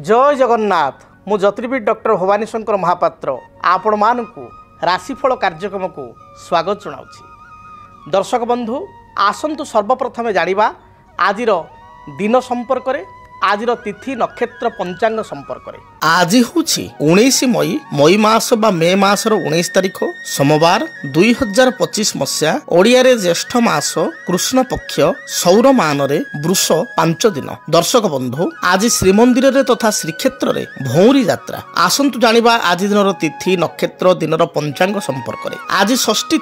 जय जगन्नाथ मु ज्योतिर्विद डॉक्टर भवानी शंकर महापात्र आपण मानकु राशिफल कार्यक्रम को स्वागत जनाऊँ। दर्शक बंधु आसंतु सर्वप्रथमे जानिबा आजिर दिन संपर्क रे आजिर तिथि नक्षत्र पंचांग संपर्क रे। आज होछि 19 मई मई मास बा मे मासर 19 तारिख सोमवार 2025 मसिया ओडिया रे ज्येष्ठ मास कृष्ण पक्ष सौर मान रे वृष 5 दिन। दर्शक बंधु आज श्रीमंदिर रे तथा श्रीक्षेत्र रे भौरी यात्रा। आसंतु जानिबा आज दिनर तिथि नक्षत्र दिनर पंचांग संपर्क रे। आज षष्ठी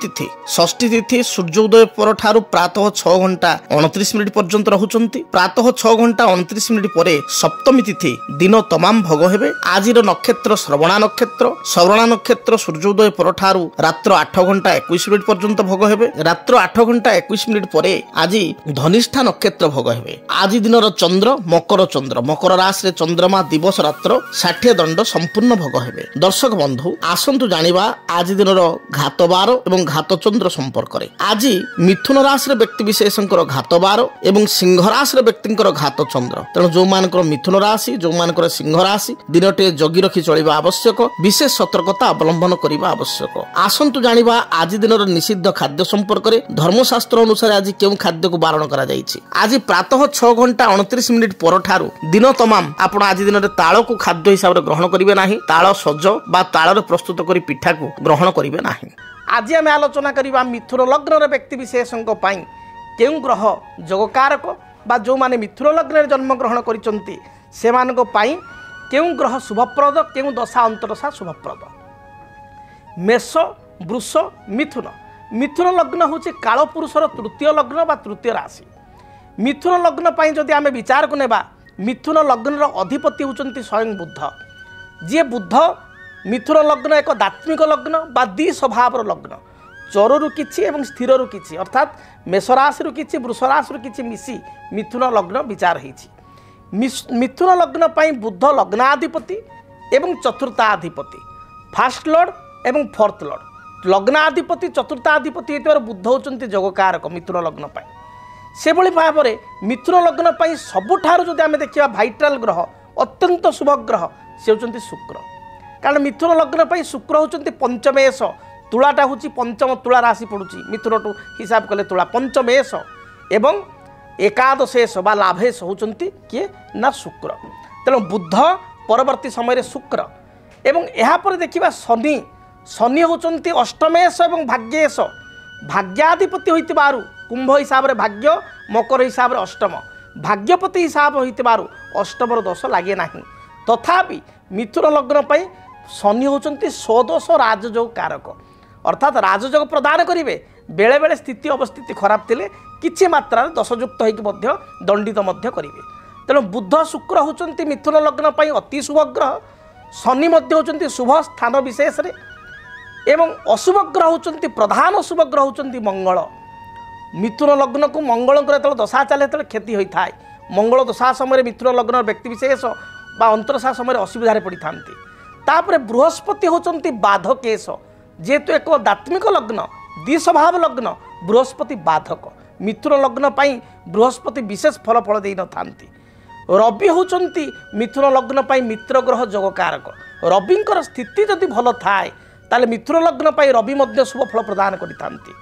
तिथि सूर्योदय पर ठारू प्रातः 6 घंटा 29 मिनिट पर्यंत रहुचंती। प्रातः 6 घंटा 29 मिनिट परे सप्तमी तिथि दिन तमाम भोग हेबे। आजिर नक्षत्र श्रवणा नक्षत्र सूर्योदय पर ठारू रात्र 8 घंटा 21 मिनिट पर्यंत भोग हेबे। रात्र 8 घंटा 21 मिनिट परे आज धनिष्ठा नक्षत्र भोग हेबे। आज दिनर चंद्र मकर राशि रे चंद्रमा दिवस रात्र 60 दंड संपूर्ण भोग हेबे। दर्शक बंधु आसंतु जानिबा आज दिनर घात बार एवं घात चंद्र संपर्क रे। आज मिथुन राशि रे व्यक्ति विशेषकर घात बार एवं सिंह राशि रे व्यक्तिकर घात चंद्र। तेणु जो मानकर मिथुन राशि जो मानकर सिंह राशि दिनटे जगी रखी चलिबा आवश्यक। विशेष सतर्कता अवलंबन करिबा आवश्यक। आसंतु जानिबा आज दिनर निषिद्ध खाद्य संपर्क रे। धर्मशास्त्र अनुसार आज केउ खाद्य को बारण करा जायछि। आज प्रातः 6 घंटा 29 मिनिट पर ठारू दिन तमाम आपण आज दिन ताल को खाद्य हिसाब रे ग्रहण करिवे नाही। ताल सज बा ताल रे प्रस्तुत करी पिठा को ग्रहण करिवे नाही। आज आम आलोचना करिबा मिथुन लग्न रे व्यक्ति विशेषଙ୍କ ପାଇଁ केउ ग्रह जोगकारक बा जो माने मिथुन लग्न रे जन्म ग्रहण करिसंती सेमानको ପାଇଁ केउ ग्रह शुभप्रद केउ दशा अंतरदशा शुभप्रद। मेष वृष मिथुन लग्न हूँ कालपुरुषर तृतीय लग्न बा तृतीय राशि। मिथुन लग्न पर जदि आम विचार को नेबा मिथुन लग्नर अधिपति होचंती स्वयं बुद्ध। जी बुद्ध मिथुन लग्न एक दात्मिक लग्न बा द्वि स्वभाव लग्न। चरु किछि एवं स्थिर किछि अर्थात मेष राशि किछि वृष राशि किछि मिसी मिथुन लग्न विचार होइछि। मिथुन लग्न पर बुद्ध लग्नाधिपति एवं चतुर्थाधिपति फास्ट लॉर्ड एवं फोर्थ लॉर्ड। लग्नाधिपति चतुर्थाधिपति होइतिबार बुद्ध होचंती जोगकारक मिथुन लग्न पर। से भली भाव में मिथुन लग्न पर सबुठारु जदि आमे देखिबा भाइटाल ग्रह अत्यंत शुभ ग्रह से होचंती शुक्र। कारण मिथुन लग्न पर शुक्र होचंती पंचमेश। तुलाटा होची पंचम तुला राशि पड़ुची मिथुन टू हिसाब कले तुला पंचमेश एवं एकादशेश बा लाभेश होचंती किए ना शुक्र। तेणु बुद्ध परवर्ती समय शुक्र एवं यहाँ पर देखिबा शनि होचंती अष्टमेश एवं भाग्येश। भाग्याधिपति होइतिबारु कुंभ हिसाब रे भाग्य मकर हिसाब रे अष्टम भाग्यपति हिसाब होइतिबारु अष्टमर दोष लागे नाही। तथापि मिथुन लग्न पई शनि होचंती स्वदोष राजयोग कारक अर्थात राजयोग प्रदान करिवे। बेले बेले स्थिति अवस्थिति खराब थिले किछि मात्रा दोषयुक्त होइकि मध्य दंडित मध्य करिवे। तेणु बुद्ध शुक्र होचंती मिथुन लग्न पई अति शुभ ग्रह। शनि मध्य होचंती शुभ स्थान विशेष रे एवं अशुभ ग्रह होचंती प्रधान अशुभ ग्रह होचंती मंगल। मिथुन लग्न को मंगल को दशा चले क्षति होता है। मंगल दशा समय मिथुन लग्न व्यक्ति विशेष बा अंतरशा समय असुविधा पड़ी था। तापर बृहस्पति होचंती बाधकेश जेहेतु एक दात्मिक लग्न द्विस्वभाव लग्न बृहस्पति बाधक। मिथुन लग्न पाई बृहस्पति विशेष फल दे न थांती। रवि होचंती मिथुन लग्न पाई मित्र ग्रह जोगकारक। रविंकर स्थिति जदि भल थाए ताले मिथुन लग्न पाई रवि मध्य शुभ फल प्रदान करिथांती।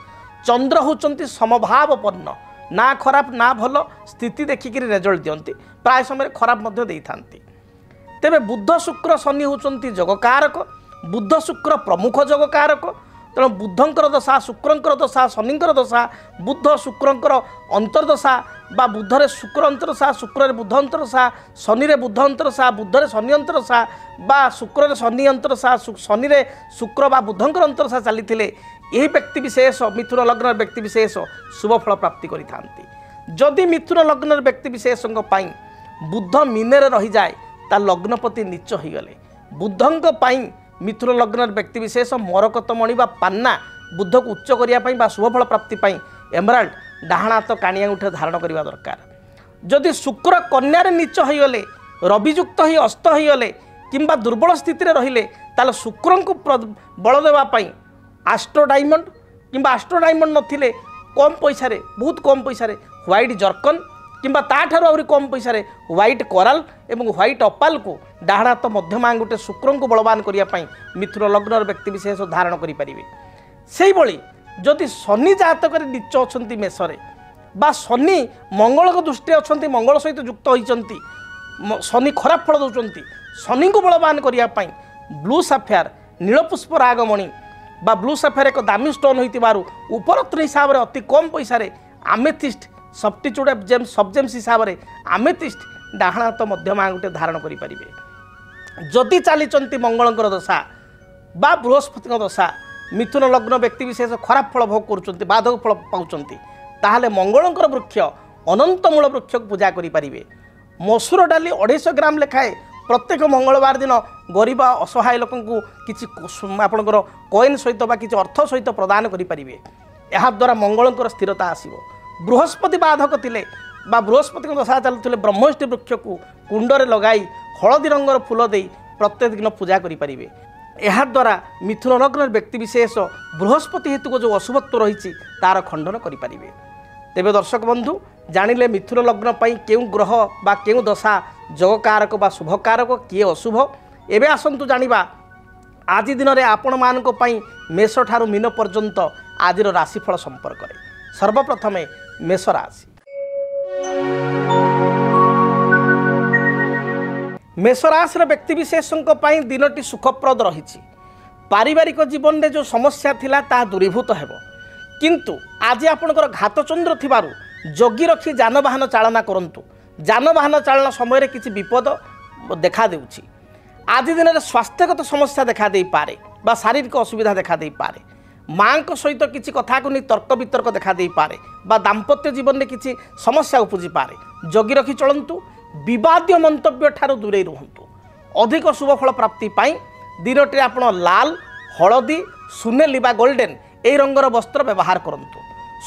चंद्र होचंती समभावपन्न ना खराब ना भल स्थिति देखिक रेजल्ट दियंती प्राय समय खराब मध्य देई थांती। तेबे बुद्ध शुक्र शनि होचंती जोगकारक। बुद्ध शुक्र प्रमुख जोगकारक। तेणु बुद्धंकर दशा शुक्रंकर दशा शनिंकर दशा बुद्ध शुक्रंकर अंतर्दशा बा बुद्धरे शुक्र अंतरदशा शुक्र बुद्ध अंतरदशा शनि रे बुद्ध अंतरदशा बुद्धरे शनि अंतरदशा बा शुक्र शनि अंतरदशा शनि रे शुक्र बा बुद्धंकर अंतरदशा चली यही व्यक्ति विशेष मिथुन लग्न व्यक्ति विशेष शुभ फल प्राप्ति करिथांती। जदि मिथुन लग्न व्यक्ति विशेषଙ୍କ ପାଇଁ बुद्ध मीने रही जाए ता लग्नपति नीच हो गले। बुद्धंक ପାଇଁ मिथुन लग्न व्यक्ति विशेष मरकत मणि बा पान्ना बुद्ध को उच्च करने बा शुभ फल प्राप्ति एमराल्ड डाहाण हाथ काणी अंगूठे धारण करने दरकार। जदि शुक्र कन्या नीच हो गले रवियुक्त हो अस्त हो गले किंबा दुर्बल स्थिति रे रहिले ताले शुक्र को बल देवाई आस्ट्रो डायमंड किंबा आस्ट्रो डायमंड नथिले कम पैसा बहुत कम पैसा व्हाइट जर्कन किंबा ताठार आहरी कम पैसा व्हाइट कोराल एवं व्हाइट अपाल को डाहाण हाथ मध्यम आंगुठे शुक्र को बलवान करने मिथुन लग्नर व्यक्तिशेष धारण करेंगे। से भाई जदि शनि जातक नीच अच्छा मेषरे बा शनि मंगल को दृष्टि अच्छा मंगल सहित युक्त होती शनि खराब फल दौरान शनि को बलवान करने ब्लू साफेयर नीलपुष्प रागमणि बा ब्लू साफेयर एक दामी स्टोन हो उपरत्र हिसाब से अति कम पैसा आमेथिस्ट सब्स्टिट्यूट जेम सबजेम्स हिसाब से आमेथिस्ट डाहाण हाथ मध्यम आंगुठे धारण करेंगे। जदि चली मंगलकर दशा बा बृहस्पति दशा मिथुन लग्न व्यक्तिशेष खराब फल भोग कर बाधक फल पाँच ताहले मंगलकर वृक्ष अनंतमूल वृक्ष को पूजा करेंगे। मसूर डाली 250 ग्राम लेखाए प्रत्येक मंगलवार दिन गरीब असहाय लोक किसी आपंकर कॉइन सहित बा किसी अर्थ सहित प्रदान करेंगे। याद्वारा मंगलकर स्थिरता आसो। बृहस्पति बाधक थिले बा बृहस्पति दशा चलुले ब्रह्मष्टि वृक्ष को कुंडरे लगाई हलदी रंगर फूल दे प्रत्येक दिन पूजा करेंगे। याद्वारा मिथुन लग्न व्यक्तिशेष बृहस्पति हेतु जो अशुभत्व रही तार खंडन करेंगे। तेबे दर्शक बंधु जानिले मिथुन लग्न पाई केउ ग्रह बा केउ दशा जगकारक बा शुभकारक किए अशुभ एबे आसंतु जानिबा आज दिन में आपण मानक पई मेष ठारू मीन पर्यंत आज राशिफल संपर्क में। सर्वप्रथम मेष राशि। मेष राशि व्यक्तिशेषों दिनटी सुखप्रद रही। पारिवारिक जीवन में जो समस्या थिला ता दूरीभूत हेबो किंतु आज आपणकर घातचंद्र थिबारु जगी रखी जानवाहन चालना करंतु। जानवाहन चालना समय किसी विपद देखा देउछि। आज दिन में स्वास्थ्यगत समस्या देखा दे पारे बा शारीरिक असुविधा देखा दे पारे। माँ सहित किसी कथा को नहीं तर्क वितर्क देखा दे पारे बा दाम्पत्य जीवन में किसी समस्या उपजी पारे। जगी रखी चलंतु। विवाद्य मंतव्य ठारू दूरे रुहंतु। अधिक शुभफल प्राप्ति पाई दिनटी आपण लाल हलदी सुनेली बा गोल्डन ए रंगर वस्त्र व्यवहार करंतु।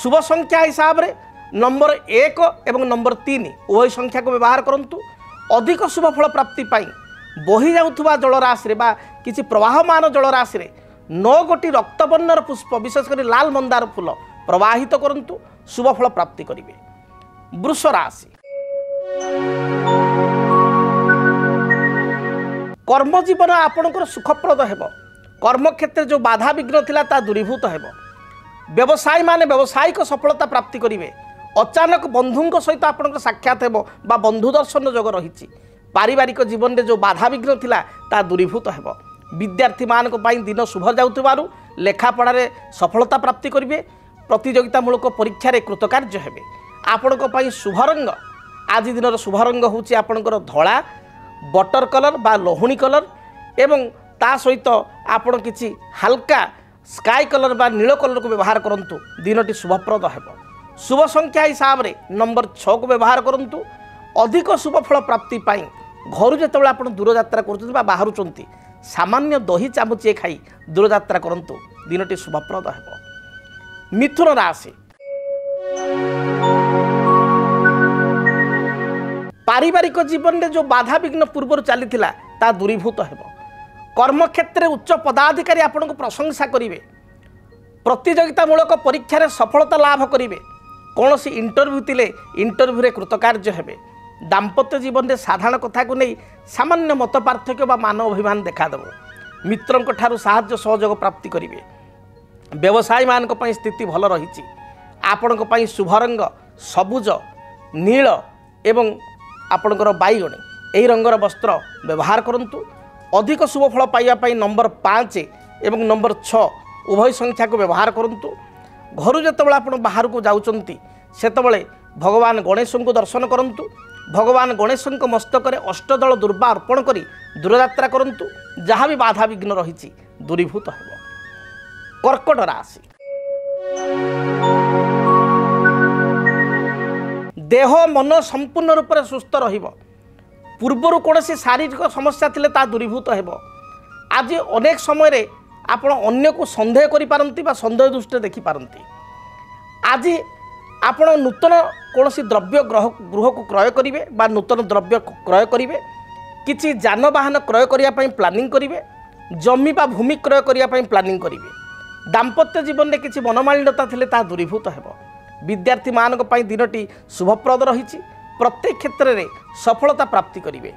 शुभ संख्या हिसाब रे नंबर 1 एवं नंबर 3 उभय संख्या को व्यवहार करंतु। अधिक शुभफल प्राप्ति पाई बही जाउथुबा जलराशि रे बा किछि प्रवाहमान जलराशि रे 9 गोटी रक्तवर्णर पुष्प विशेषकर लाल मंदार फूल प्रवाहित करंतु। शुभफल प्राप्ति करिवे। वृष राशि। कर्म जीवन आपणकर सुखप्रद हेबो। कर्म क्षेत्र जो बाधा विघ्न थिला ता दूरीभूत हेबो। व्यवसायी माने व्यावसायिक सफलता प्राप्ति करिवे। अचानक बंधुंक सहित आपणकर साक्षात हेबो बा बंधु दर्शन योग रही। पारिवारिक जीवन में जो बाधा विघ्न थिला ता दूरीभूत हेबो। विद्यार्थी मानक पई दिन शुभ जाउतबारु लेखापढ़ारे सफलता प्राप्ति करिवे। प्रतियोगितामूलक परीक्षा रे कृतकार्य हेबे। आपणक पई शुभ रंग आज दिन शुभ रंग होची आपणकर धला बटर कलर बा लोहुणी कलर एवं ता सहित आपण किछि हल्का स्काई कलर बा नील कलर को व्यवहार करंतु। दिनटी शुभप्रद हेबो। शुभ संख्या हिसाब रे नंबर 6 को व्यवहार करंतु। अधिक शुभफल प्राप्ति पाई घर जेतेबेले आपण दूर यात्रा करछन्ति बा बाहरुचन्ति सामान्य दही चामुचिए खाई दूर यात्रा करंतु। दिनटी शुभप्रद हेबो। मिथुन राशि। पारिवारिक जीवन में जो बाधा विघ्न पूर्व चली ता दूरीभूत हेबो। कर्म क्षेत्र में उच्च पदाधिकारी आपन को प्रशंसा करेंगे। प्रतियोगितामूलक परीक्षा रे सफलता लाभ करेंगे। कौन सी इंटरव्यू थिले इंटरव्यू कृतकार्य हेबे। दाम्पत्य जीवन में साधारण कथा को नहीं सामान्य मत पार्थक्य बा मान अभिमान देखादेव। मित्रों ठारू साहाय्य सहयोग प्राप्ति करेंगे। व्यवसायी मान स्थिति भल रही। आपण शुभ रंग सबुज नील एवं आपणकर बैगणी यही रंगर वस्त्र व्यवहार करंतु। अधिक शुभफल पाइबा नंबर 5 एवं नंबर 6 उभय संख्या को व्यवहार करंतु। घर जेतेबेले आपण बाहर को जाउचंती सेतेबेले भगवान गणेश को दर्शन करंतु। भगवान गणेश मस्तक में अष्टदल दुर्वा अर्पण करी दूरयात्रा करंतु। जहाँ भी बाधा विघ्न रही दूरीभूत हेबो। कर्कट राशि। देह मन संपूर्ण रूप से सुस्थ रहिबो। पूर्वर कौन शारीरिक समस्या थिले ता दूरीभूत हेबो। आज अनेक समय आपण अन्य को संदेह करि पारंती बा संदेह दृष्टि देखि पारंती। आज आपण नूतन कौन द्रव्य गृह को क्रय करेंगे बा नूतन द्रव्य क्रय करेंगे। किछि जानवाहन क्रय करने प्लानिंग करेंगे। जमी बा भूमि क्रय करने प्लानिंग करेंगे। दाम्पत्य जीवन में किछि मनमालिन्यता थिले ता दूरीभूत हेबो। विद्यार्थी मानक पई दिनटी शुभप्रद रही। प्रत्येक क्षेत्र में सफलता प्राप्ति करेंगे।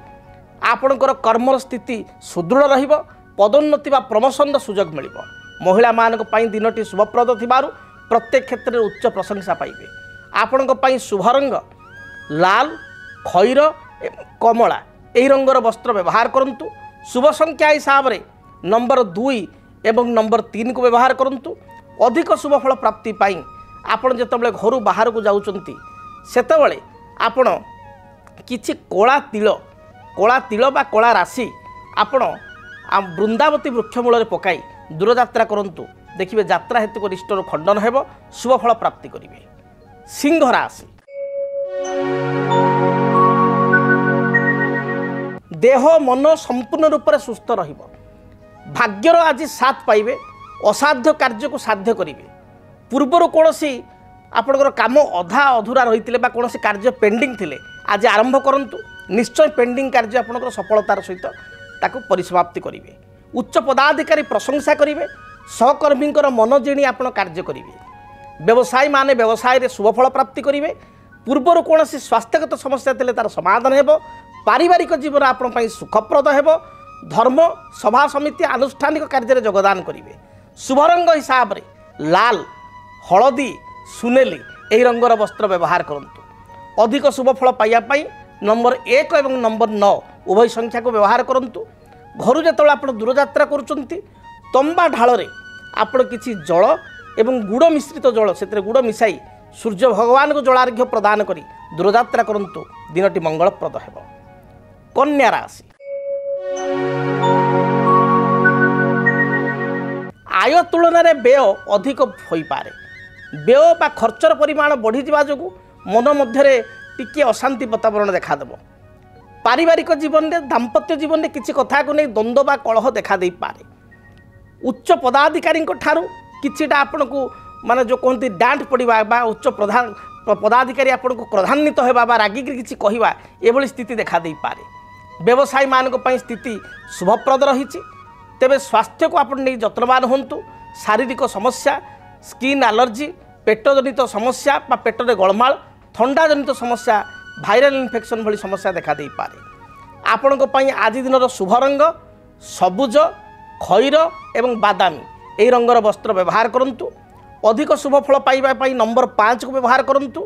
आपणकर कर्मर स्थिति सुदृढ़ रहिब पदोन्नति बा प्रमोशन सुजोग मिलिब महिला मानक पई दिनटी शुभप्रद थिबारु प्रत्येक क्षेत्र में उच्च प्रशंसा पाइबे आपणक पई शुभ रंग लाल खैर कमला यही रंगर वस्त्र व्यवहार करंतु शुभ संख्या हिसाब रे नंबर 2 एवं नंबर 3 को व्यवहार करंतु अधिक शुभ फल प्राप्ति पाई आपण जेतबेले घर बाहर को जाउचंती सेतबेले आपण किछि कोला तिल बा कोला राशि आपण वृंदावती वृक्षमूल रे पकाई दूरयात्रा करंतु देखिए यात्रा हेतु रिष्टर खंडन हेब शुभ फल प्राप्ति करिवे। सिंह राशि देह मन संपूर्ण रूप से सुस्थ रहिब भाग्यर आज साथ पाइबे असाध्य कार्य को साध्य करिवे पूर्वर कोनोसी आपनकर काम अधा अधूरा रही कौन कार्य पेंडिंग थिले आज आरंभ करंतु निश्चय पेंडिंग कार्य आपनकर सफलतार सहित ताकू परिसमाप्ति करिवे उच्च पदाधिकारी प्रशंसा करिवे सहकर्मी मन जिणी आपण कार्य करिवे व्यवसायी माने व्यवसाय रे शुभ फल प्राप्ति करिवे पूर्वर कौन स्वास्थ्यगत समस्या थिले तार समाधान हेबो पारिवारिक जीवन आपण पई सुखप्रद हेबो धर्म सभा समिति आनुष्ठानिक कार्य योगदान करिवे शुभ रंग हिसाब रे लाल हलदी सुनेली यही रंगर वस्त्र व्यवहार करंतु अधिक शुभ फल पाइबा पई नंबर 1 एवं नंबर 9 उभय संख्या को व्यवहार करंतु घर जेतबेले आपण दूरयात्रा करूचंती तंबा ढाल रे आपण किछि जल एवं गुड़ मिश्रित जल से गुड़ मिसाई सूर्य भगवान को जलार्घ्य प्रदान करी दूरयात्रा करंतु दिनटी मंगलप्रद हेबो। कन्या राशि आय तुलन में व्यय अधिक हो पारे व्यय बा खर्चर परिमाण बढ़ी जा जो मन मध्य टिके अशांति वातावरण देखादेव पारिवारिक जीवन में दाम्पत्य जीवन में किसी कथा को नहीं द्वंद्व बा कलह देखा दे पारे उच्च पदाधिकारी ठारू किछिटा आपण को माने जो कहते डांट पड़ा बा उच्च प्रधान पदाधिकारी आपण को क्रोधान्वित होगा रागिक किसी कहवा एभली स्थिति देखा दे पारे व्यवसायी मान स्थिति शुभप्रद रही तेबे स्वास्थ्य को आपण नहीं जत्नवान होंतु शारीरिक समस्या स्किन एलर्जी पेट जनित समस्या बा पेट रे गलमाल ठंडा जनित समस्या भाइराल इन्फेक्शन भली समस्या देखा दे पारे आपण आज दिन शुभ रंग सबुज खैर एवं बादामी यही रंगर वस्त्र व्यवहार करंतु अधिक शुभ फल पाइबा नंबर 5 को व्यवहार करंतु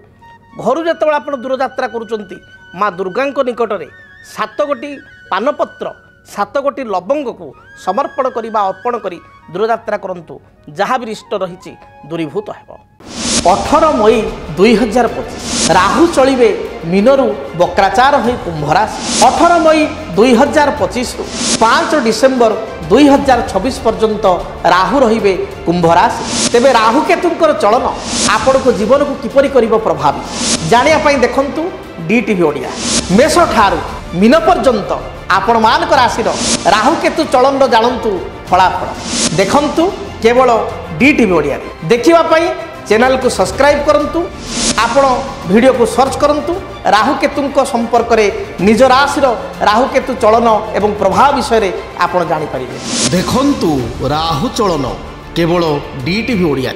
घर जेतबेले आपण दूरयात्रा करूचंती माँ दुर्गा निकट में 7 गोटी पानपत्र 7 गोटी लवंग को समर्पण करवा अर्पण करी दूरयात्रा करंतु जहाँ भी रिष्ट रही दूरीभूत हेब। 18 मई 2025 राहु चलिए मीनरू वक्राचार हो कुंभ राशि 18 मई 2025 रु 5 डिसेम्बर 2026 पर्यंत राहु रहिबे कुंभ राशि तेबे राहु केतुंकर चलन आपण को जीवन को किपरि करिवो प्रभावित जानिया पई देखंतु डीटीवी ओडिया मेष ठारू मीन पर्यंत आपण मानक राशि राहु केतु चलन जानतु फलाफल देखंतु केवल डीटीवी ओडिया देखिबा पई चैनल को सब्सक्राइब करंतु आपण वीडियो को सर्च करंतु राहु केतु संपर्क में निज राशि राहु केतु चलन एवं प्रभाव विषय रे आपण जानि परिबे देखंतु राहु चलन केवल डीटीवी ओडिया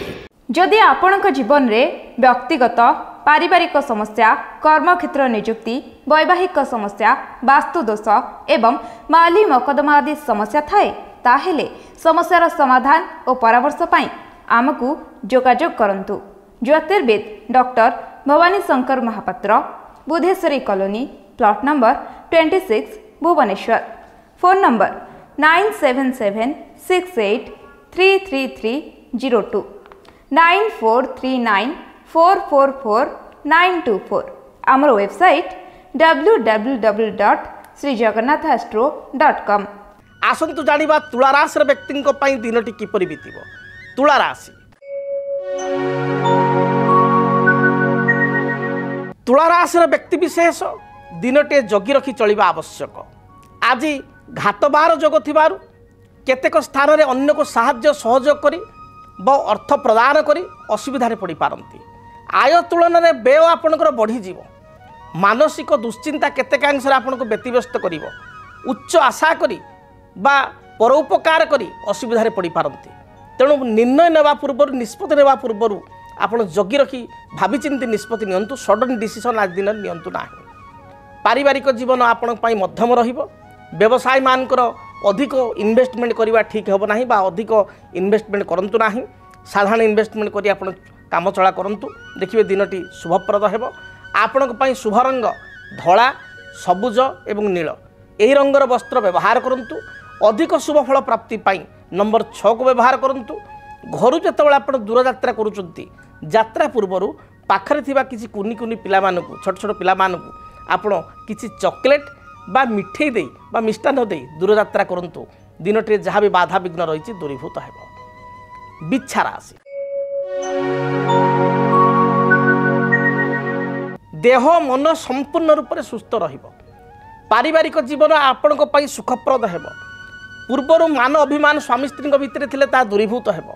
जदि आपणक जीवन रे व्यक्तिगत पारिवारिक समस्या कर्मक्षेत्र नियुक्ति वैवाहिक समस्या वास्तु दोष एवं माली मकदमा आदि समस्या थाए ताहेले समस्यार समाधान और परामर्श पाई आमको जोगाजोग करंतु ज्योतिर्विद doctor Bhabani Shankar Mahapatra Budheswari colony plot number 26 Bhubaneswar phone number 9776833302 9439444924 आमर वेबसाइट www.srijagannathastro.com। आसंतु जानिबा तुला राशि व्यक्ति दिनटी किपरि बीतिबो। तुला राशि तुला राशि व्यक्ति विशेष दिनटे जगी रखी चलिबा आवश्यक आज घात बार जोग थिबारु केतेक स्थान रे अन्य को साहाय्य सहयोग करी व अर्थ प्रदान करी असुविधा पड़ पारती आय तुलन में व्यय आपणकर बढ़ी जीव मानसिक दुश्चिंता केतेकांश आपन को व्यतिव्यस्त कर उच्च आशा करी बा परोपकार करी असुविधा पड़ पारती तेणु निर्णय नेवा पूर्व निष्पत्ति नेवा पूर्व आपड़ जगी रखी भाविचिंती निष्पत्ति नियंतु सडन डिसीजन आज दिन नियंतु ना पारिवारिक जीवन आपण मध्यम रहिबो व्यवसाय मानकर अधिक इन्वेस्टमेंट करवा ठीक हे ना बा अधिक इन्वेस्टमेंट करूँ ना साधारण इन्वेस्टमेंट कर आप काम चला करूँ देखिए दिनटी शुभप्रद हो आपण शुभ रंग धला सबुज एवं नील यही रंगर वस्त्र व्यवहार करूँ अधिक शुभ फल प्राप्ति नंबर 6 को व्यवहार करूँ घर जो आप दूर यात्रा करुँच पूर्वर पाखरे थिबा किसी कुनी कुनी पिला मानकु छोट छोट पिला मानकु आपण किसी चॉकलेट बा मिठे दे बा मिष्टान्न दे दूर यात्रा करूँ दिनटे जहाँ भी बाधा विघ्न रही दूरीभूत हो। बिच्छा राशि देह मन संपूर्ण रूप से सुस्थ रहिबो पारिवारिक जीवन आपण सुखप्रद हेबो पूर्वर मान अभिमान स्वामी स्त्री भितर थिले ता दूरीभूत हेबो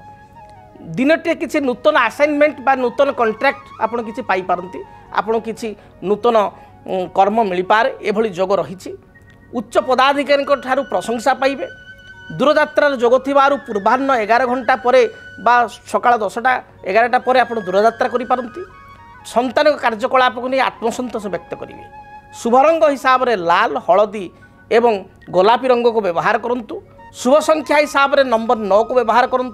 दिनटे किसी नूतन असाइनमेंट बा नूतन कॉन्ट्रैक्ट आपण किसी पाई पारंती आपण किसी नूतन कर्म मिल पारे एभली जोग रही उच्च पदाधिकारी ठारू प्रशंसा पाइबे दूर यात्रार जोग थिबारु पूर्वाह्न 11 घंटा परे बा सकाळ 10टा 11टा परे आपण दूर यात्रा करि पारंती संतान कार्यकलाप को नहीं आत्मसंतोष व्यक्त करेंगे शुभ रंग हिसाब से लाल हलदी एवं गोलापी रंग को व्यवहार करूँ शुभ संख्या हिसाब से नंबर 9 को व्यवहार करूँ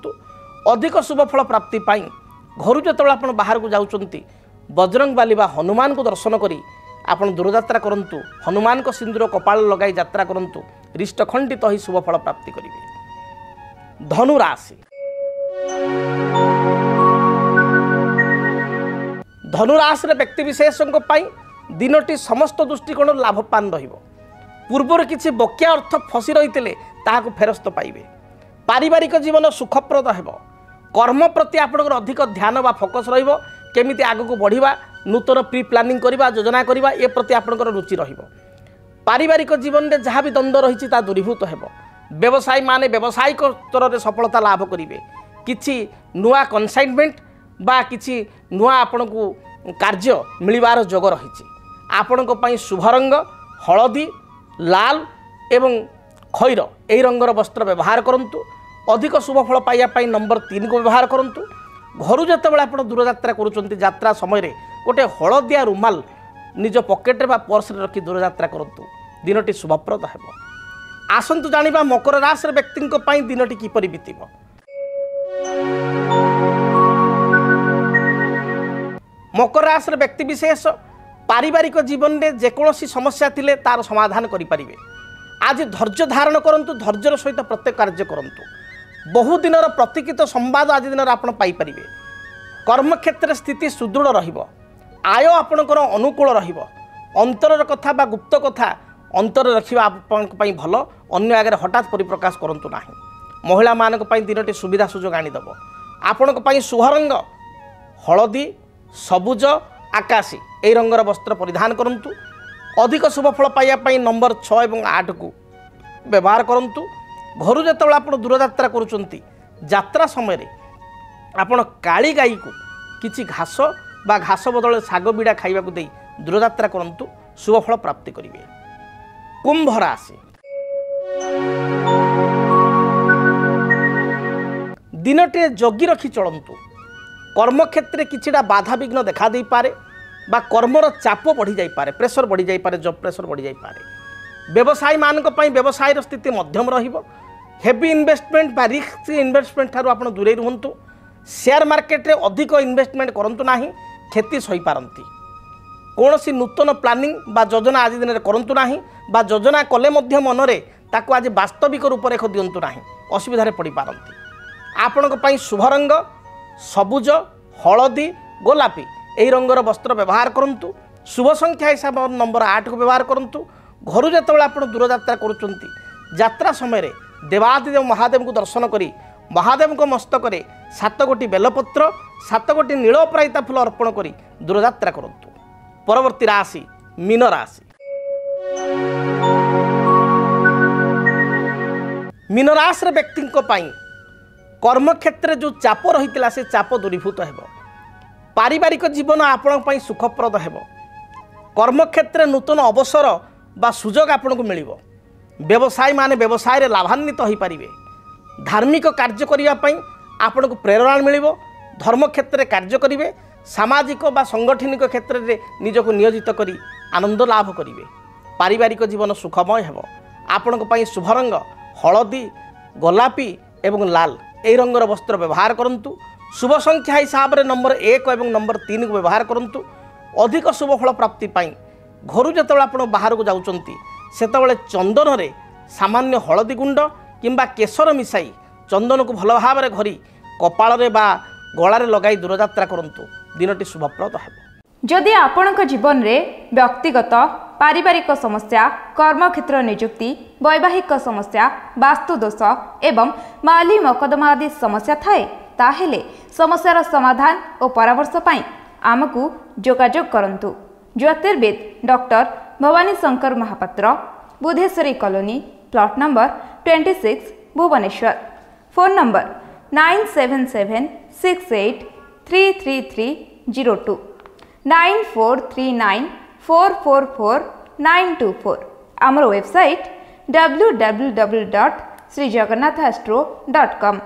अधिक शुभ फल प्राप्ति घर जो आप बाहर को जाऊँच बजरंग बाली बा हनुमान को दर्शन करी आपण दूरयात्रा करूँ हनुमान को सिंदूर कपाल लगाई यात्रा करूँ रिष्टखंडित ही शुभ फल प्राप्ति करेंगे। धनु राशि धनुराशि व्यक्ति विशेषों दिनटी समस्त दृष्टिकोण लाभवान पूर्वर किसी बकिया अर्थ फसी रही फेरस्त पाइबे पारिवारिक जीवन सुखप्रद हो कर्म प्रति आपंकर अधिक ध्यान बा फोकस केमिति आगको बढ़िबा नूतन प्री प्लानिंग करवा योजना करवा ए प्रति आपंकर रुचि पारिवारिक जीवन में जहाँ भी द्वंद्व रही दूरीभूत हो व्यवसायी माने व्यावसायिक स्तर में सफलता लाभ करेंगे किछि नुआ कनसाइनमेंट बा किछि नुआ आपण को कार्य मिलबार जोग रही आपण शुभ रंग हलदी लाल एवं खैर यही रंगर वस्त्र व्यवहार करूँ अधिक शुभ फल पाइबा नंबर 3 को व्यवहार करूँ घर जो आप दूर यात्रा करुँच समय गोटे हलदिया रुमाल निज पकेट बा पर्स रखी दूर यात्रा करूँ दिनटी शुभप्रद हो। आसतु जानिबा मकर राशि व्यक्ति दिनटी किपरि बीतिबो। मकर राशि व्यक्ति विशेष पारिवारिक जीवन में जेकोसी समस्या थिले तार समाधान करें आज धैर्य धारण करूँ धैर्यर सहित प्रत्येक कार्य करूँ बहु दिन प्रतीक्षित संवाद आज दिन आप पाइपर कर्मक्षेत्र स्थिति सुदृढ़ रहिबो आय आपणकर अनुकूल रहिबो अंतर कथा बा गुप्त कथा अंतर रखिबा आपन भल अन्य आगे हठात परिप्रकाश करूँ ना महिला मान दिनटी सुविधा सुजोग आनीदेव आपण शुभ रंग हलदी सबुज आकाशी यही रंगर वस्त्र परिधान करूँ अधिक शुभ फल पाइबा नंबर 6 और 8 को व्यवहार करूँ घर जो आप दूर यात्रा करुँच समय आपण काली गाई को किसी घास बा घास बदल शाग बिड़ा खाइबा दे दूर यात्रा करूँ शुभ फल प्राप्ति करेंगे। कुंभ राशि दिनटे जगी रखी चलतु कर्मक्षेत्र किछिटा बाधा विघ्न देखा दे पारे बा कर्मर चाप बढ़ी जाई पारे प्रेशर बढ़ी जाई पारे जॉब प्रेशर बढ़ी जाई पारे व्यवसायी मानक पई व्यवसायर स्थिति मध्यम रहिबो हेवी इन्वेस्टमेंट बा रिस्क इन्वेस्टमेंट ठारू आपण दूरे रहंतु शेयर मार्केट रे अधिक इन्वेस्टमेंट करंतु नाही क्षति सही पारंती कौन सी नूतन प्लानिंग बा योजना आज दिन करंतु नाही बा योजना कले मध्य मनरे ताको आज वास्तविक रूपरेख दियंतु नाही असुविधा पड़ी पारंती आपणक पई शुभ रंग सबुज हलदी गोलापी यही रंगर वस्त्र व्यवहार करूँ शुभ संख्या हिसाब नंबर 8 को व्यवहार करूँ घर जो आप दूर यात्रा करुँच समय देवादिदेव महादेव को दर्शन करी महादेव को मस्तक 7 गोटी बेलपत्र 7 गोटी नील अपराजिता फूल अर्पण करी दूर यात्रा करूँ। परवर्ती राशि मीन राशि मीन राशि व्यक्ति कर्मक्षेत्र जो चाप रही से चाप दूरीभूत हो पारिवारिक जीवन आपण सुखप्रद हो कर्मक्षेत्र नूतन अवसर बा सुजोग आपन को मिलिबो व्यवसायी माने व्यवसाय रे लाभान्वित हो पारिबे धार्मिक कार्य करने आपन को प्रेरणा मिलिबो धर्म क्षेत्र में कार्य करेंगे सामाजिक बा संगठनिक क्षेत्र में निजक नियोजित करी आनंद लाभ करेंगे पारिवारिक जीवन सुखमय हो ଆପଣଙ୍କ ପାଇଁ ଶୁଭ ରଙ୍ଗ ହଳଦୀ ଗୋଲାପୀ ଏବଂ ଲାଲ ଏହି ରଙ୍ଗର ବସ୍ତ୍ର ବ୍ୟବହାର କରନ୍ତୁ। शुभ संख्या हिसाब रे नंबर 1 और नंबर 3 को व्यवहार करंतु। अधिक शुभ फल प्राप्ति पाई घर जो आप बाहर को जाउचंती सेतबेले चंदन रे सामान्य हलदी गुंड किंबा केसर मिसाई चंदन को भल भाव में घरी कपाल रे बा गला रे लगाई दूरयात्रा करंतु। दिनटी शुभप्रद हेबो। जदि आपणक जीवन रे व्यक्तिगत पारिवारिक समस्या कर्मक्षेत्र नियुक्ति वैवाहिक समस्या वास्तुदोष एवं माली मकदमा आदि समस्या थाए ताहेले समस्यार समाधान और परामर्श पाई आमको जोगाजोग करंतु। ज्योतिर्विद doctor Bhabani Shankar Mahapatra Budheswari colony plot number 26 Bhubaneswar. Phone number 9776833302 9439444924। आमर वेबसाइट www.srijagannathastro.com।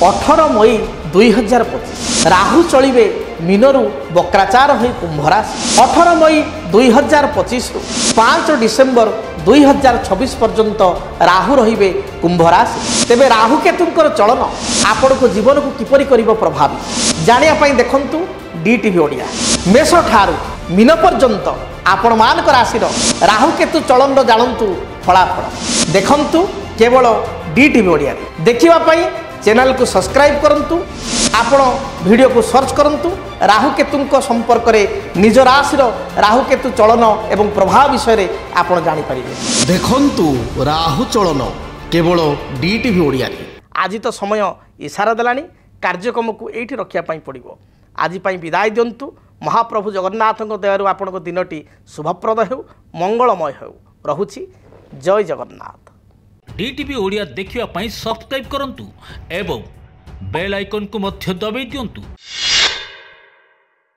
18 मई 2025 राहु चलिए मीनरु बक्राचार हो कुंभ राशि। 18 मई 2025 रु 5 डिसेम्बर 2026 पर्यंत राहु रहिबे कुंभ राशि। तेबे राहु केतुंकर चलन आपण को जीवन को किपरि करिवो प्रभावित जानिया पई देखंतु डीटीवी ओडिया। मेष ठारू मीन पर्यंत आपण मानक राशि राहु केतु चलन जानंतु फलाफल देखंतु केवल डीटीवी ओडिया। देखिबा पई चैनल को सब्सक्राइब करंतु। आपण वीडियो को सर्च करंतु राहु केतु संपर्क में निज राशि राहु केतु चलन एवं प्रभाव विषय आपण जानि परिबे। देखंतु राहु चलन केवल डीटीवी ओडिया। आज तो समय इशारा देलानी कार्यक्रम को एठी रखिया पई पड़िबो। आज पई विदाय दियंतु। महाप्रभु जगन्नाथ दयारु आपण को दिनटी शुभप्रद हेउ मंगलमय हेउ। रहुछि जय जगन्नाथ। डीटीवी ओडिया देखिवा पई सब्सक्राइब करंतु एवं बेल आइकन को मध्य दबाई दियंतु।